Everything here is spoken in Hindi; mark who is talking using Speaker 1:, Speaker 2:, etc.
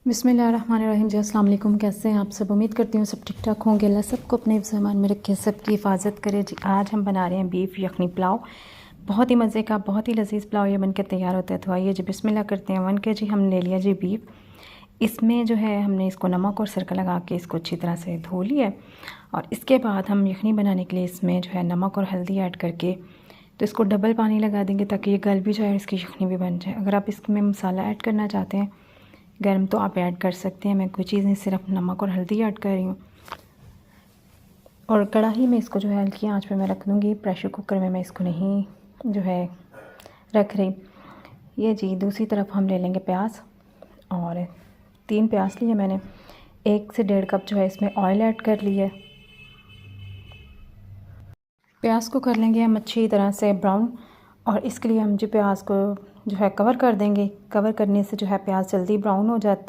Speaker 1: बिस्मिल्लाहिर्रहमानिर्रहीम जी, अस्सलाम वालेकुम। कैसे हैं आप सब? उम्मीद करती हूँ सब ठीक ठाक होंगे। अल्लाह सबको अपने ज़मान में रखे, सबकी हिफाजत करे जी। आज हम बना रहे हैं बीफ यखनी पुलाव। बहुत ही मज़े का, बहुत ही लजीज़ पुलाव ये बनकर तैयार होता है। तो आइए जी बिस्मिल्लाह करते हैं। 1 kg हम ले लिया जी बीफ। इसमें जो है हमने इसको नमक और सिरका लगा के इसको अच्छी तरह से धो लिया। और इसके बाद हम यखनी बनाने के लिए इसमें जो है नमक और हल्दी ऐड करके तो इसको डबल पानी लगा देंगे ताकि ये गल भी जाए और इसकी यखनी भी बन जाए। अगर आप इसमें मसाला ऐड करना चाहते हैं गर्म तो आप ऐड कर सकते हैं। मैं कोई चीज़ नहीं, सिर्फ नमक और हल्दी ऐड कर रही हूँ। और कढ़ाई में इसको जो है हल्की आंच पे मैं रख दूँगी। प्रेशर कुकर में मैं इसको नहीं जो है रख रही। ये जी दूसरी तरफ हम ले लेंगे प्याज, और 3 प्याज लिए मैंने। 1 से 1.5 कप जो है इसमें ऑयल ऐड कर लिया। प्याज को कर लेंगे हम अच्छी तरह से ब्राउन, और इसके लिए हम जो प्याज को जो है कवर कर देंगे। कवर करने से जो है प्याज जल्दी ब्राउन हो जाता है।